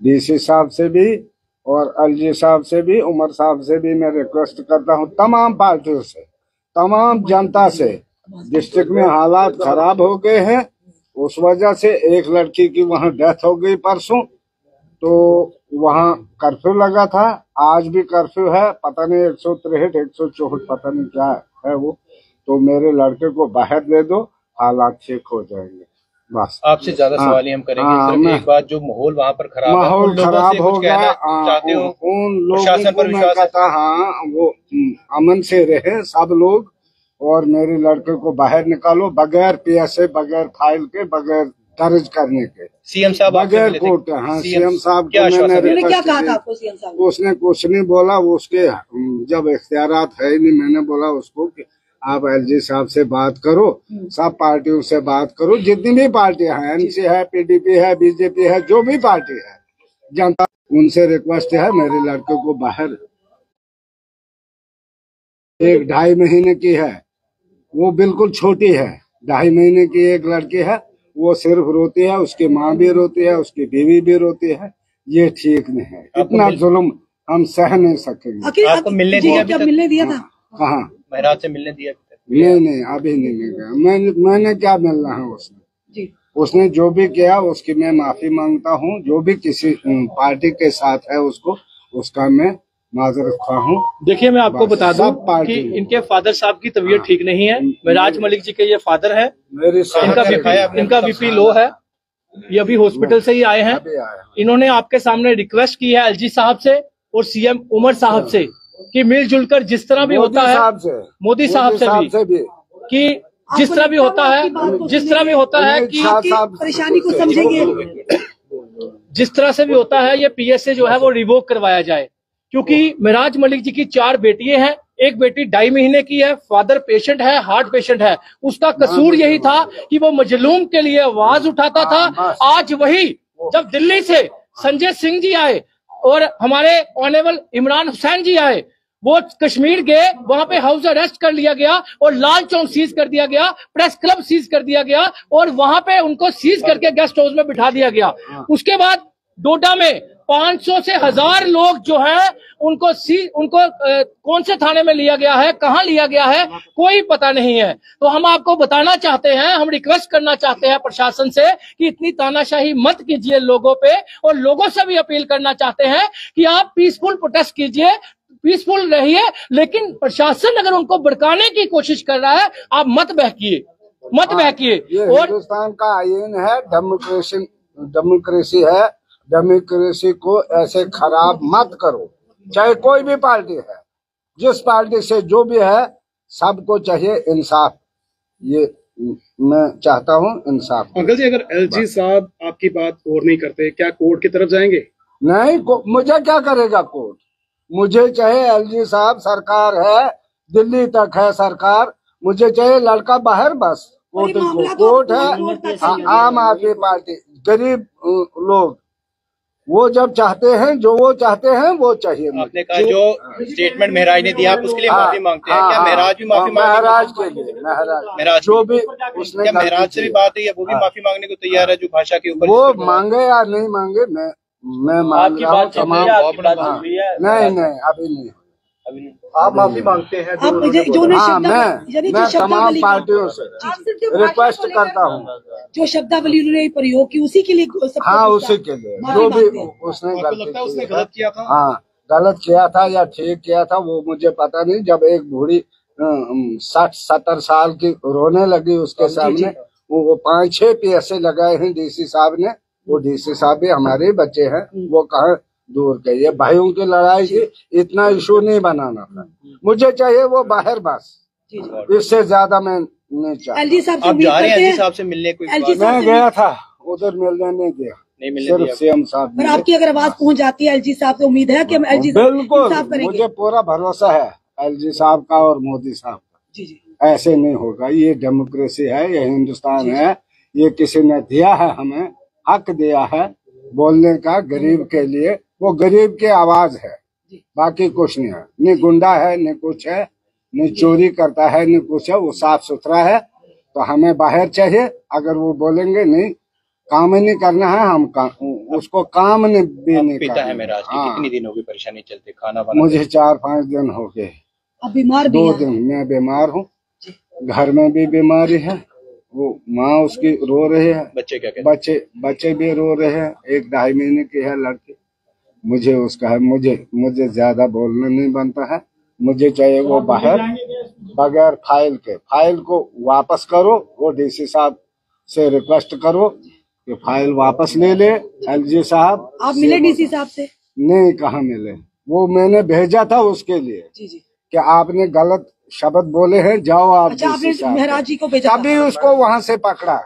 DC साहब से भी और एलजी साहब से भी, उमर साहब से भी मैं रिक्वेस्ट करता हूँ, तमाम पार्टियों से, तमाम जनता से। डिस्ट्रिक्ट में हालात खराब हो गए हैं, उस वजह से एक लड़की की वहाँ डेथ हो गई परसों, तो वहाँ कर्फ्यू लगा था। आज भी कर्फ्यू है, पता नहीं 163 164 पता नहीं क्या है वो। तो मेरे लड़के को बाहर दे दो, हालात ठीक हो जाएंगे। बस आपसे ज्यादा सवाल ही हम करेंगे। सिर्फ एक बात, जो माहौल वहाँ पर खराब है, माहौल खराब हो गया, चाहते हो उन लोगों को मैं कहता, हाँ वो अमन से रहे सब लोग, और मेरे लड़के को बाहर निकालो बगैर PSA, बगैर फाइल के, बगैर दर्ज करने के, सीएम साहब बगैर कोर्ट। हाँ, सीएम साहब को मैंने क्या कहा था आपको सीएम साहब? उसने कुछ नहीं बोला, वो उसके जब इख्तियारात है नहीं, मैंने बोला उसको कि आप एलजी साहब से बात करो, सब पार्टियों से बात करो, जितनी भी पार्टियां हैं, NC है, PDP है, BJP है, जो भी पार्टी है, जनता उनसे रिक्वेस्ट है मेरे लड़के को बाहर। 1-2.5 महीने की है वो, बिल्कुल छोटी है, 2.5 महीने की एक लड़की है, वो सिर्फ रोती है, उसकी माँ भी रोती है, उसकी बीवी भी रोती है। ये ठीक नहीं है, इतना जुल्म हम सह नहीं सकेंगे। आपको मिलने दिया? क्या मिलने दिया था? कहाँ? महराज से मिलने दिया? नहीं, अभी नहीं मिल गया। मैंने क्या मिलना है उसने? उसने जो भी किया उसकी मैं माफी मांगता हूँ। जो भी किसी पार्टी के साथ है उसका मैं माजरत खा हूँ। देखिए, मैं आपको बता दूं कि इनके फादर साहब की तबीयत ठीक नहीं है। महराज मलिक जी के ये फादर है, इनका BP लो है, ये अभी हॉस्पिटल से ही आए हैं। इन्होंने आपके सामने रिक्वेस्ट की है एलजी साहब से और CM उमर साहब से कि मिलजुल कर जिस तरह भी होता है, मोदी साहब से भी कि जिस तरह भी होता है कि परेशानी को समझेंगे, जिस तरह से भी होता है ये PSA जो है वो रिवोक करवाया जाए। क्योंकि महराज मलिक जी की 4 बेटियां हैं, एक बेटी 2.5 महीने की है, फादर पेशेंट है, हार्ट पेशेंट है। उसका कसूर यही था कि वो मजलूम के लिए आवाज उठाता था। आज वही जब दिल्ली से संजय सिंह जी आए और हमारे ऑनरेबल इमरान हुसैन जी आए, वो कश्मीर गए, वहां पे हाउस अरेस्ट कर लिया गया और लाल चौक सीज कर दिया गया, प्रेस क्लब सीज कर दिया गया और वहां पे उनको सीज करके गेस्ट हाउस में बिठा दिया गया। उसके बाद डोडा में 500 से 1000 लोग जो है उनको कौन से थाने में लिया गया है, कहां लिया गया है, कोई पता नहीं है। तो हम आपको बताना चाहते हैं, हम रिक्वेस्ट करना चाहते हैं प्रशासन से कि इतनी तानाशाही मत कीजिए लोगों पे, और लोगों से भी अपील करना चाहते हैं कि आप पीसफुल प्रोटेस्ट कीजिए, पीसफुल रहिए, लेकिन प्रशासन अगर उनको भड़काने की कोशिश कर रहा है, आप मत बहकिए। और हिंदुस्तान का आईन है, डेमोक्रेसी है, डेमोक्रेसी को ऐसे खराब मत करो। चाहे कोई भी पार्टी है, जिस पार्टी से जो भी है, सबको चाहिए इंसाफ। ये मैं चाहता हूँ, इंसाफ। अंकल जी, अगर एलजी साहब आपकी बात और नहीं करते, क्या कोर्ट की तरफ जाएंगे? नहीं, मुझे क्या करेगा कोर्ट? मुझे चाहे एलजी साहब, सरकार है, दिल्ली तक है सरकार, मुझे चाहिए लड़का बाहर, बस। कोर्ट है, आम आदमी पार्टी, गरीब लोग वो जब चाहते हैं, जो वो चाहते हैं वो चाहिए। आपने कहा जो स्टेटमेंट महराज ने दिया, आप उसके लिए माफी मांगते हैं। क्या महराज भी माफी महराज के लिए? महराज जो भी उसने, क्या महराज से भी बात हुई है, वो भी माफी मांगने को तैयार है? जो भाषा के ऊपर वो मांगे या नहीं मांगे, मैं मांग रहा हूँ तमाम। नहीं, अभी नहीं। आप माफी मांगते हैं? मैं तमाम पार्टियों से रिक्वेस्ट करता हूँ। जो शब्दावली उन्होंने प्रयोग की, उसी के लिए? हाँ, उसी के लिए। जो भी उसने गलत किया था, हाँ, गलत किया था या ठीक किया था वो मुझे पता नहीं। जब एक बूढ़ी 60-70 साल की रोने लगी उसके सामने, वो 5-6 PSA लगाए हैं DC साहब ने। वो DC साहब भी हमारे ही बच्चे हैं, वो कहाँ दूर के। ये भाइयों की लड़ाई थी, इतना इशू नहीं बनाना था। मुझे चाहिए वो बाहर, बस। इससे ज्यादा मैं नहीं चाहता। एलजी साहब आप जा रहे हैं एलजी साहब से मिलने? मैं गया था उधर, मिलने नहीं गया, सिर्फ CM साहब। पर आपकी अगर आवाज पहुंच जाती है एलजी साहब, तो उम्मीद है कि हम एलजी बिल्कुल, मुझे पूरा भरोसा है एलजी साहब का और मोदी साहब का। ऐसे नहीं होगा। ये डेमोक्रेसी है, ये हिंदुस्तान है, ये किसी ने दिया है, हमें हक दिया है बोलने का गरीब के लिए। वो गरीब की आवाज है, बाकी कुछ नहीं है। नहीं गुंडा है, नहीं कुछ है, नहीं चोरी करता है, नहीं कुछ है। वो साफ सुथरा है। तो हमें बाहर चाहिए। अगर वो बोलेंगे नहीं काम नहीं करना है, उसको काम नहीं भी नहीं पिता है करना। मेराज की, हाँ, कितनी दिन हो गई परेशानी चलते, खाना बना मुझे 4-5 दिन हो गए। अब बीमार भी 2 हैं। दिन मैं बीमार हूँ, घर में भी बीमारी है, वो माँ उसकी रो रही है, बच्चे क्या कहते बच्चे भी रो रहे हैं। 1-2.5 महीने की है लड़की। मुझे उसका है, मुझे ज्यादा बोलना नहीं बनता है। मुझे चाहिए वो बाहर, बगैर फाइल को वापस करो। वो डीसी साहब से रिक्वेस्ट करो कि फाइल वापस ले ले। एलजी साहब आप मिले डीसी साहब से? नहीं, कहाँ मिले। वो मैंने भेजा था उसके लिए जी जी। कि आपने गलत शब्द बोले हैं, जाओ आप अच्छा, आपने डीसी साहब। महराज जी को भेजा था? तभी उसको वहां से पकड़ा,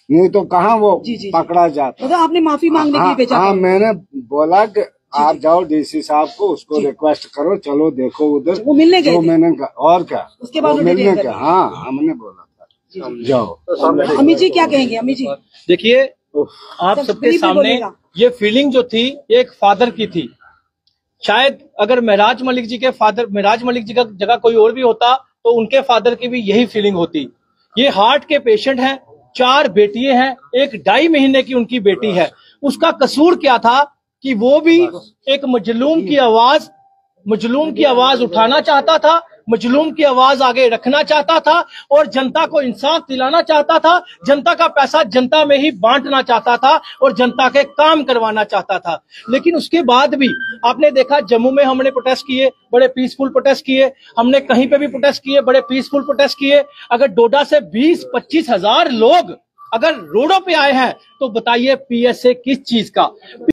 नहीं तो कहाँ वो जी, जी। पकड़ा जाता। मतलब आपने माफी मांगने के लिए भेजा हाँ, था? मैंने बोला कि आप जाओ डीसी साहब को, उसको रिक्वेस्ट करो, चलो देखो उधर। वो मिलने गए तो थे? मैंने और क्या, उसके बाद वो उन्हें मिलने detain का। कर हाँ, हमने बोला था जाओ। अमित जी क्या कहेंगे? अमित जी देखिए, आप सब सबके दिलीप भी सामने बोलेगा। ये फीलिंग जो थी ये एक फादर की थी। शायद अगर महराज मलिक जी का जगह कोई और भी होता तो उनके फादर की भी यही फीलिंग होती। ये हार्ट के पेशेंट हैं, 4 बेटियां हैं, एक 2.5 महीने की उनकी बेटी है। उसका कसूर क्या था कि वो भी एक मजलूम की आवाज उठाना चाहता था, मजलूम की आवाज आगे रखना चाहता था और जनता को इंसाफ दिलाना चाहता था, जनता का पैसा जनता में ही बांटना चाहता था और जनता के काम करवाना चाहता था। लेकिन उसके बाद भी आपने देखा, जम्मू में हमने प्रोटेस्ट किए, बड़े पीसफुल प्रोटेस्ट किए, हमने कहीं पे भी प्रोटेस्ट किए, बड़े पीसफुल प्रोटेस्ट किए। अगर डोडा से 20-25 हजार लोग अगर रोडों पे आए हैं तो बताइए पीएसए किस चीज का।